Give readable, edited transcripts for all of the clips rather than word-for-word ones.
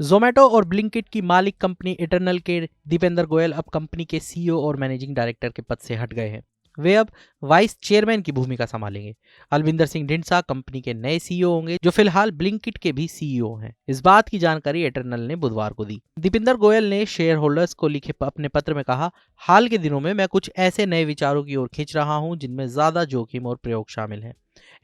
जोमेटो और ब्लिंकिट की मालिक कंपनी इटरनल के दीपेंद्र गोयल अब कंपनी के सीईओ और मैनेजिंग डायरेक्टर के पद से हट गए हैं। वे अब वाइस चेयरमैन की भूमिका संभालेंगे। अलविंदर सिंह ढिंडसा कंपनी के नए सीईओ होंगे, जो फिलहाल ब्लिंकिट के भी सीईओ हैं। इस बात की जानकारी इटरनल ने बुधवार को दी। दीपेंद्र गोयल ने शेयर होल्डर्स को लिखे अपने पत्र में कहा, हाल के दिनों में मैं कुछ ऐसे नए विचारों की ओर खींच रहा हूं जिनमें ज्यादा जोखिम और प्रयोग शामिल हैं।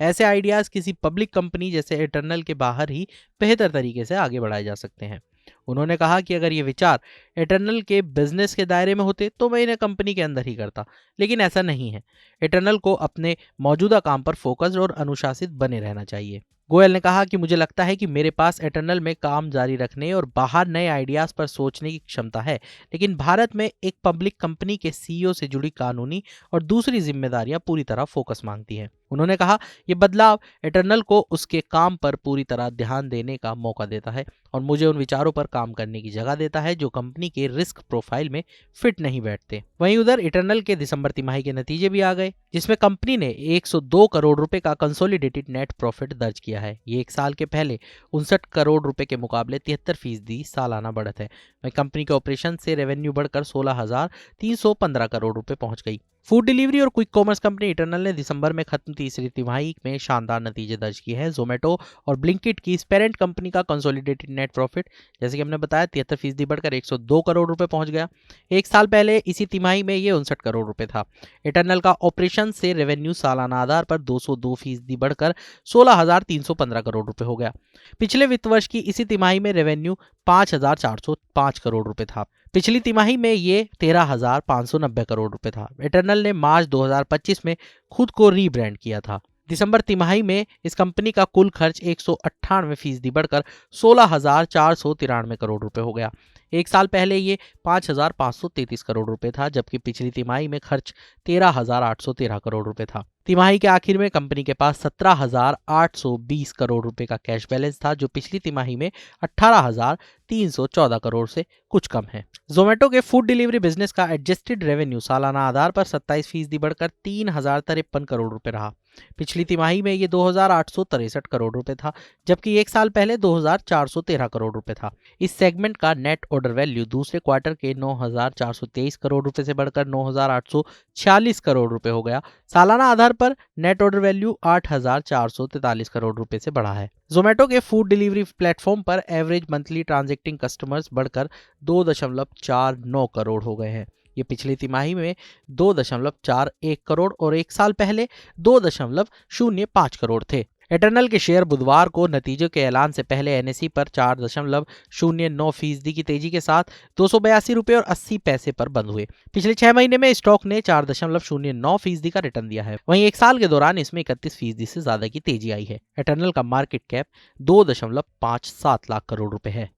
ऐसे आइडियाज किसी पब्लिक कंपनी जैसे इटरनल के बाहर ही बेहतर तरीके से आगे बढ़ाए जा सकते हैं। उन्होंने कहा कि अगर ये विचार इटरनल के बिजनेस के दायरे में होते तो मैं इन्हें कंपनी के अंदर ही करता, लेकिन ऐसा नहीं है। इटरनल को अपने मौजूदा काम पर फोकस्ड और अनुशासित बने रहना चाहिए। गोयल ने कहा कि मुझे लगता है कि मेरे पास इटरनल में काम जारी रखने और बाहर नए आइडियाज पर सोचने की क्षमता है, लेकिन भारत में एक पब्लिक कंपनी के सीईओ से जुड़ी कानूनी और दूसरी जिम्मेदारियां पूरी तरह फोकस मांगती हैं। उन्होंने कहा, यह बदलाव इटरनल को उसके काम पर पूरी तरह ध्यान देने का मौका देता है और मुझे उन विचारों पर काम करने की जगह देता है जो कंपनी के रिस्क प्रोफाइल में फिट नहीं बैठते। वहीं उधर इटरनल के दिसंबर तिमाही के नतीजे भी आ गए, जिसमें कंपनी ने 102 करोड़ रुपए का कंसोलिडेटेड नेट प्रॉफिट दर्ज किया है। ये एक साल के पहले 59 करोड़ रुपए के मुकाबले 73% सालाना बढ़त है। वहीं कंपनी के ऑपरेशन से रेवेन्यू बढ़कर 16,315 करोड़ रुपए पहुंच गई। फूड डिलीवरी और क्विक कॉमर्स कंपनी इटरनल ने दिसंबर में खत्म तीसरी तिमाही में शानदार नतीजे दर्ज किए हैं। जोमेटो और ब्लिंकिट की पेरेंट कंपनी का कंसोलिडेटेड नेट प्रॉफिट, जैसे कि हमने बताया, 73% बढ़कर 102 करोड़ रुपए पहुंच गया। एक साल पहले इसी तिमाही में ये 59 करोड़ रुपए था। इटरनल का ऑपरेशन से रेवेन्यू सालाना आधार पर 202% बढ़कर 16,315 करोड़ रुपए हो गया। पिछले वित्त वर्ष की इसी तिमाही में रेवेन्यू 5,405 करोड़ रुपए था। पिछली तिमाही में ये 13,590 करोड़ रुपए था। इटरनल ने मार्च 2025 में खुद को रीब्रांड किया था। दिसंबर तिमाही में इस कंपनी का कुल खर्च 198% बढ़कर 16,493 करोड़ रुपए हो गया। एक साल पहले ये 5,533 करोड़ रुपए था, जबकि पिछली तिमाही में खर्च 13,813 करोड़ रुपए था। तिमाही के आखिर में कंपनी के पास 17,820 करोड़ रुपए का कैश बैलेंस था, जो पिछली तिमाही में 18,314 करोड़ से कुछ कम है। जोमेटो के फूड डिलीवरी बिजनेस का एडजस्टेड रेवेन्यू सालाना आधार पर 27% बढ़कर 3,053 करोड़ रुपए रहा। पिछली तिमाही में ये 2,863 करोड़ रुपए था, जबकि एक साल पहले 2,413 करोड़ रुपए था। इस सेगमेंट का नेट ऑर्डर वैल्यू दूसरे क्वार्टर के 9,423 करोड़ रुपए से बढ़कर 9,846 करोड़ रुपए हो गया। सालाना आधार पर नेट ऑर्डर वैल्यू 8,443 करोड़ रुपए से बढ़ा है। जोमेटो के फूड डिलीवरी प्लेटफॉर्म पर एवरेज मंथली ट्रांजैक्टिंग कस्टमर्स बढ़कर 2.49 करोड़ हो गए हैं। ये पिछली तिमाही में 2.41 करोड़ और एक साल पहले 2.05 करोड़ थे। इटरनल के शेयर बुधवार को नतीजों के ऐलान से पहले एनएसई पर 4.09% की तेजी के साथ 282 रुपये और 80 पैसे पर बंद हुए। पिछले 6 महीने में स्टॉक ने 4.09% का रिटर्न दिया है। वहीं एक साल के दौरान इसमें 31% से ज्यादा की तेजी आई है। इटरनल का मार्केट कैप 2.57 लाख करोड़ रुपए है।